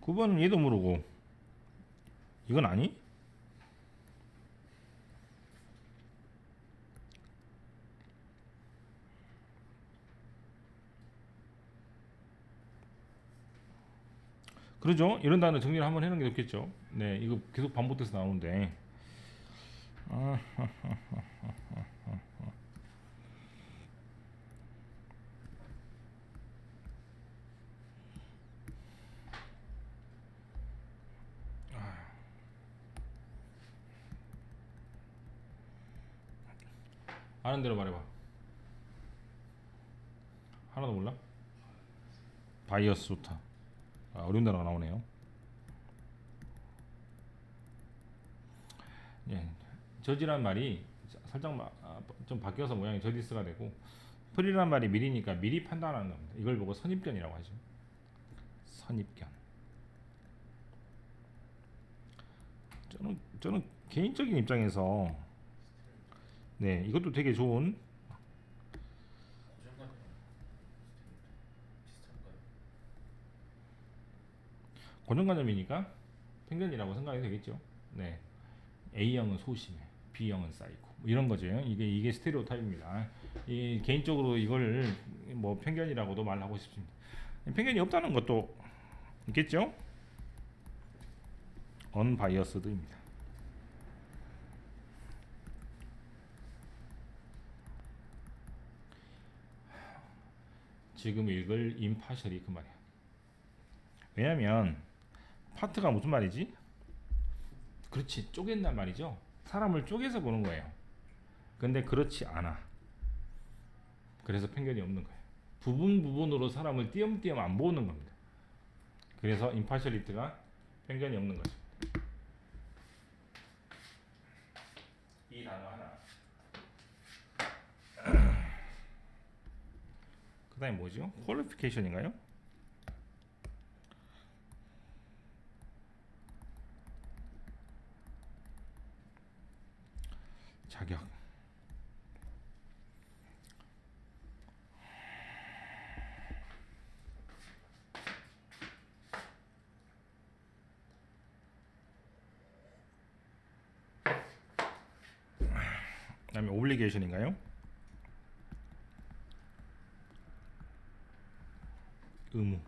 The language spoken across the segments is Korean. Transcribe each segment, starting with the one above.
9번은 얘도 모르고 이건 아니? 그러죠? 이런 단어 정리를 한번 해놓은 게 좋겠죠. 네, 이거 계속 반복돼서 나오는데. 아, 아는 대로 말해봐. 하나도 몰라? 바이어스 좋다. 어려운 단어가 나오네요. 예, 저지란 말이 살짝 좀 바뀌어서 모양이 저디스가 되고, 프리란 말이 미리니까 미리 판단하는 겁니다. 이걸 보고 선입견이라고 하죠. 선입견. 저는 개인적인 입장에서 네, 이것도 되게 좋은 고정관념이니까 편견이라고 생각이 되겠죠. 네, A형은 소심해, B형은 사이코, 뭐 이런 거죠. 이게 스테레오타입입니다. 개인적으로 이걸 뭐 편견이라고도 말하고 싶습니다. 편견이 없다는 것도 있겠죠. 언바이어스드입니다. 지금 읽을 임파셜이 그 말이야. 왜냐면 파트가 무슨 말이지? 그렇지, 쪼갠단 말이죠. 사람을 쪼개서 보는 거예요. 근데 그렇지 않아. 그래서 편견이 없는 거예요. 부분 부분으로 사람을 띄엄띄엄 안 보는 겁니다. 그래서 임파셜리티가 편견이 없는 거죠. 이 단어 하나. 그 다음에 뭐죠? 퀄리피케이션인가요? 자격. 그 다음에 오블리게이션인가요? 의무.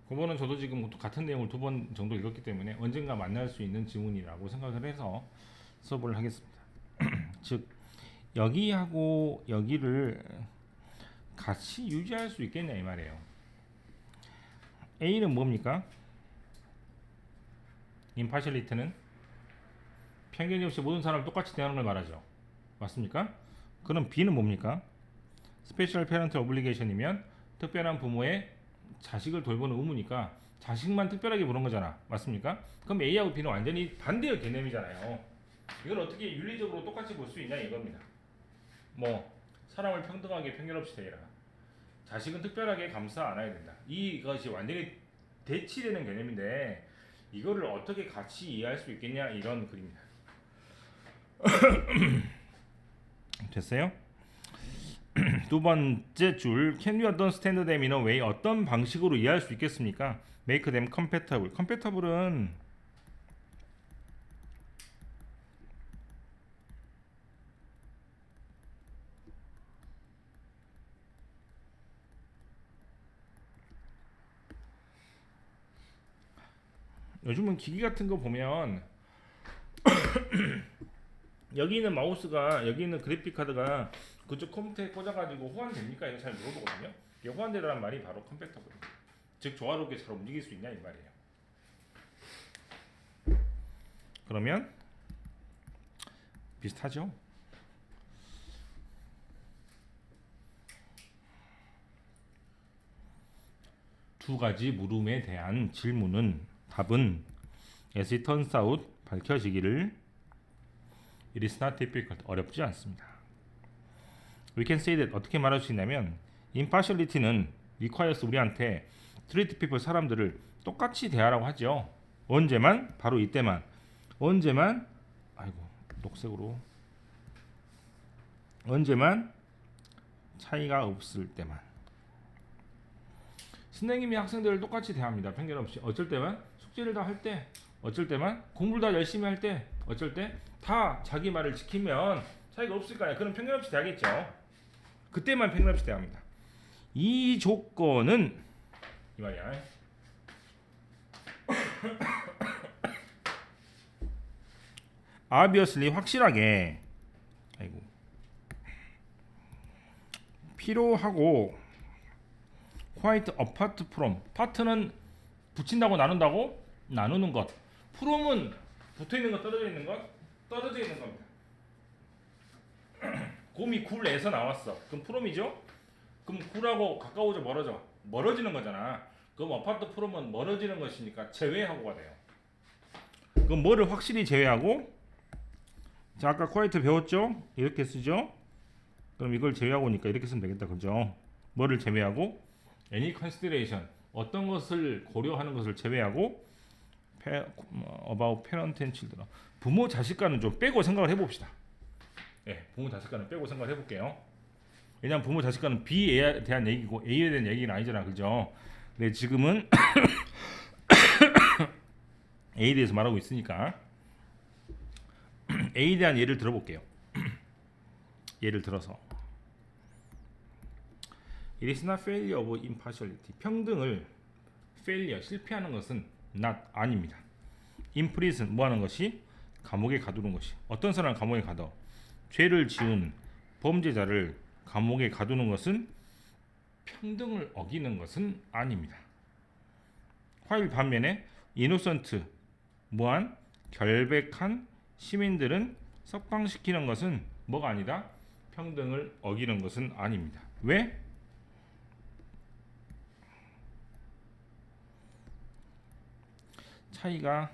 그거는 저도 지금 같은 내용을 2번 정도 읽었기 때문에 언젠가 만날 수 있는 지문이라고 생각을 해서 수업을 하겠습니다. 즉 여기하고 여기를 같이 유지할 수 있겠냐 이 말이에요. A는 뭡니까? 임파셜리티는 편견이 없이 모든 사람을 똑같이 대하는 걸 말하죠. 맞습니까? 그럼 B는 뭡니까? 스페셜 페런트 오블리게이션이면 특별한 부모의 자식을 돌보는 의무니까 자식만 특별하게 보는 거잖아. 맞습니까? 그럼 A하고 B는 완전히 반대의 개념이잖아요. 이걸 어떻게 윤리적으로 똑같이 볼 수 있냐 이겁니다. 뭐 사람을 평등하게 편견 없이 대해라. 자식은 특별하게 감싸 안아야 된다. 이것이 완전히 대치되는 개념인데 이거를 어떻게 같이 이해할 수 있겠냐 이런 글입니다. 됐어요? 2번째 줄 Can you understand them in a way? 어떤 방식으로 이해할 수 있겠습니까? Make them compatible. compatible은 요즘은 기기 같은 거 보면 여기 있는 마우스가 여기 있는 그래픽 카드가 그쪽 컴퓨터에 꽂아가지고 호환됩니까? 이거 잘 물어보거든요. 이게 호환되라는 말이 바로 컴팩터블. 즉 조화롭게 잘 움직일 수 있냐 이 말이에요. 그러면 비슷하죠. 두 가지 물음에 대한 질문은 답은 as it turns out 밝혀지기를 it is not difficult 어렵지 않습니다. We can say that 어떻게 말할 수 있냐면 impartiality는 requires 우리한테 treat people 사람들을 똑같이 대하라고 하죠. 언제만? 바로 이때만. 언제만? 아이고 녹색으로. 언제만? 차이가 없을 때만. 선생님이 학생들을 똑같이 대합니다. 편견 없이. 어쩔 때만? 숙제를 다 할 때. 어쩔 때만? 공부를 다 열심히 할 때. 어쩔 때? 다 자기 말을 지키면 차이가 없을 거아요. 그럼 편견 없이 대하겠죠. 그때만 편견 없이 대합니다. 이 조건은 이 말이야. obviously 확실하게 아이고 필요하고 quite apart from part는 붙인다고 나눈다고 나누는 것 from은 붙어있는 것 떨어져 있는 것 떨어져 있는 겁니다. 곰이 굴에서 나왔어. 그럼 from이죠. 그럼 굴하고 가까워져 멀어져 멀어지는 거잖아. 그럼 apart from은 멀어지는 것이니까 제외하고가 돼요. 그럼 뭐를 확실히 제외하고? 자 아까 quite 배웠죠? 이렇게 쓰죠? 그럼 이걸 제외하고니까 이렇게 쓰면 되겠다. 그죠? 뭐를 제외하고? any consideration 어떤 것을 고려하는 것을 제외하고 about parent and children 부모 자식과는 좀 빼고 생각을 해봅시다. 네, 부모 자식과는 빼고 생각을 해볼게요. 왜냐면 부모 자식과는 B에 대한 얘기고 A에 대한 얘기는 아니잖아. 그죠? 근데 지금은 A에 대해서 말하고 있으니까 A에 대한 예를 들어볼게요. 예를 들어서 It is not failure of impartiality. 평등을 failure 실패하는 것은 not 아닙니다. imprison 뭐하는 것이 감옥에 가두는 것이. 어떤 사람을 감옥에 가둬? 죄를 지은 범죄자를 감옥에 가두는 것은 평등을 어기는 것은 아닙니다. while 반면에 innocent 무한 결백한 시민들은 석방시키는 것은 뭐가 아니다? 평등을 어기는 것은 아닙니다. 왜? 차이가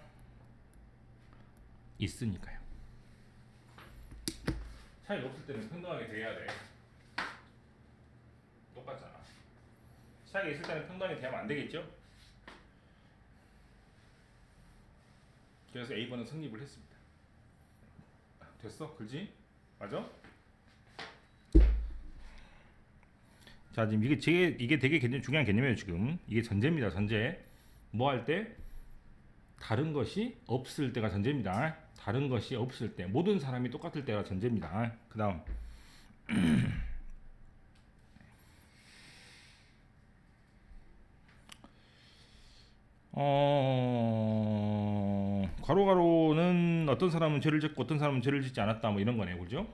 있으니까요. 차이가 없을 때는 평등하게 대해야 돼. 똑같잖아. 차이가 있을 때는 평등하게 대하면 안 되겠죠? 그래서 A번은 성립을 했습니다. 됐어? 그지? 맞아? 자 지금 이게 되게 중요한 개념이에요. 지금 이게 전제입니다. 전제. 뭐 할 때? 다른 것이 없을 때가 전제입니다. 다른 것이 없을 때 모든 사람이 똑같을 때가 전제입니다. 그 다음 괄호가로는 어떤 사람은 죄를 짓고 어떤 사람은 죄를 짓지 않았다 뭐 이런 거네요. 그죠?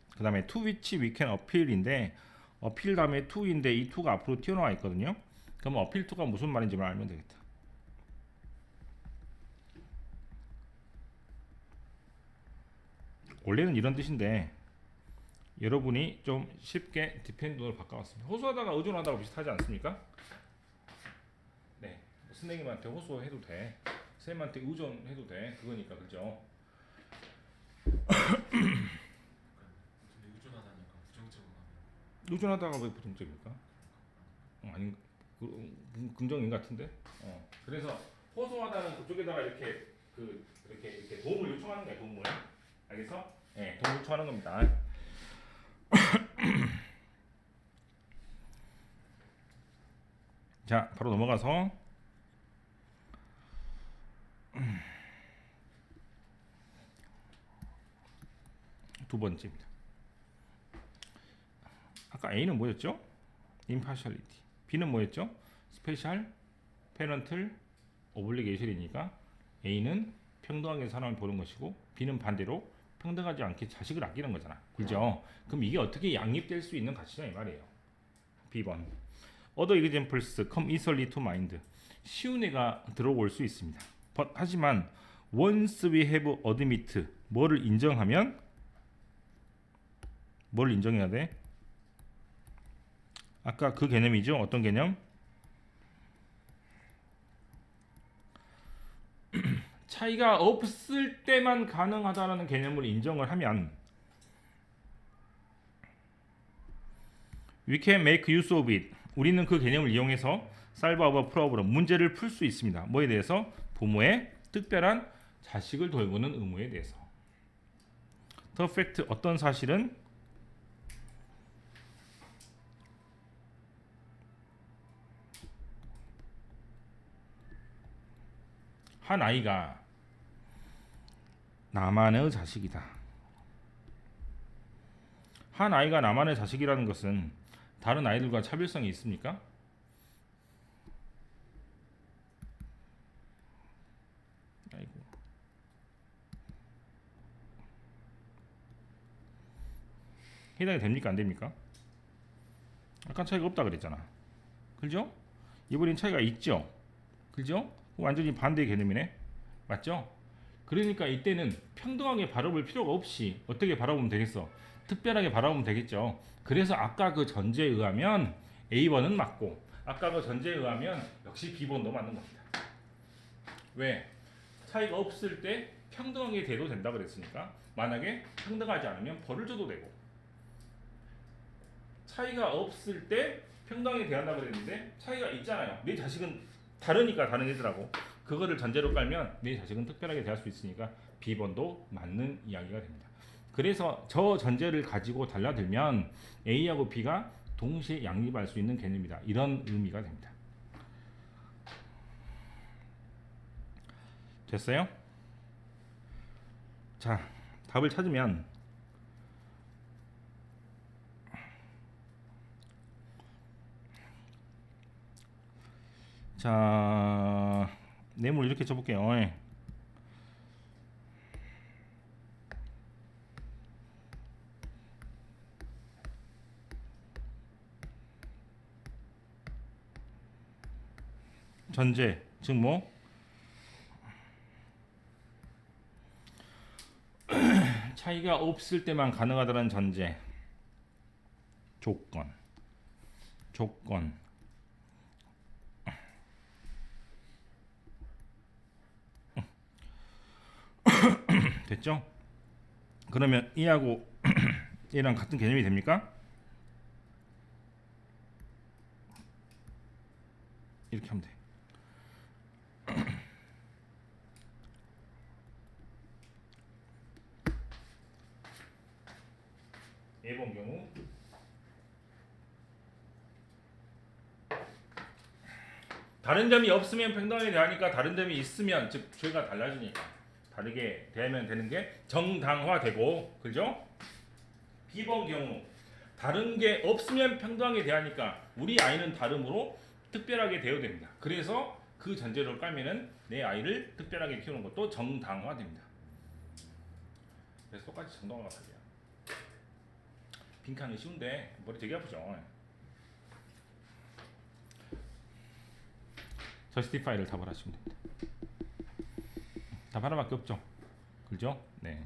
그 다음에 to which we can appeal인데 appeal 다음에 to인데 이 to가 앞으로 튀어나와 있거든요. 그럼 appeal to가 무슨 말인지만 알면 되겠다. 원래는 이런 뜻인데 여러분이 좀 쉽게 디펜드로 바꿔왔습니다. 호소하다가 의존하다가 비슷하지 않습니까? 네, 선생님한테 호소해도 돼. 선생님한테 의존해도 돼. 그거니까 그죠? 의존하다가 왜 부정적일까? 아니 긍정인 같은데. 그래서 호소하다는 그쪽에다가 이렇게 이렇게 도움을 요청하는 거야. 도움을. 알겠어? 네, 도움을 요청하는 겁니다. 자, 바로 넘어가서 두 번째입니다. 아까 A는 뭐였죠? impartiality. B는 뭐였죠? special parental obligation이니까 A는 평등하게 사람을 보는 것이고 B는 반대로 평등하지 않게 자식을 아끼는 거잖아. 그죠? 그럼 이게 어떻게 양립될 수 있는 가치냐 이 말이에요. B번. Other examples come easily to mind. 쉬운 애가 들어올 수 있습니다. But, 하지만 once we have admit 뭐를 인정하면 뭘 인정해야 돼? 아까 그 개념이죠. 어떤 개념? 차이가 없을 때만 가능하다는 개념을 인정을 하면 We can make use of it. 우리는 그 개념을 이용해서 solve a problem, 문제를 풀 수 있습니다. 뭐에 대해서? 부모의 특별한 자식을 돌보는 의무에 대해서. The fact, 어떤 사실은 한 아이가 나만의 자식이다. 한 아이가 나만의 자식이라는 것은 다른 아이들과 차별성이 있습니까? 아이고. 해당이 됩니까? 안 됩니까? 약간 차이가 없다 그랬잖아. 그죠? 이번엔 차이가 있죠. 그죠? 완전히 반대의 개념이네. 맞죠? 그러니까 이때는 평등하게 바라볼 필요가 없이 어떻게 바라보면 되겠어? 특별하게 바라보면 되겠죠. 그래서 아까 그 전제에 의하면 A번은 맞고, 아까 그 전제에 의하면 역시 B번도 맞는 겁니다. 왜? 차이가 없을 때 평등하게 대도 된다 그랬으니까, 만약에 평등하지 않으면 벌을 줘도 되고, 차이가 없을 때 평등하게 대한다 그랬는데 차이가 있잖아요. 내 자식은 다르니까 다른 애들하고, 그거를 전제로 깔면 내 자식은 특별하게 대할 수 있으니까 B번도 맞는 이야기가 됩니다. 그래서 저 전제를 가지고 달라들면 A하고 B가 동시에 양립할 수 있는 개념이다. 이런 의미가 됩니다. 됐어요? 자, 답을 찾으면 자, 네모를 이렇게 쳐볼게요. 전제, 즉 뭐? 차이가 없을 때만 가능하다는 전제. 조건. 됐죠? 그러면 이하고 얘랑 같은 개념이 됩니까? 이렇게 하면 돼. 예본 경우 다른 점이 없으면 평등하게 대하니까 다른 점이 있으면, 즉 죄가 달라지니까 다르게 대하면 되는 게 정당화되고, 그죠? B번 경우 다른 게 없으면 평등하게 대하니까 우리 아이는 다름으로 특별하게 대해야 됩니다. 그래서 그 전제를 깔면은 내 아이를 특별하게 키우는 것도 정당화됩니다. 그래서 똑같이 정당화가 돼요. 빈칸이 쉬운데 머리 되게 아프죠. 저스티파이를 답을 하시면 됩니다. 답 하나밖에 없죠. 그죠? 네.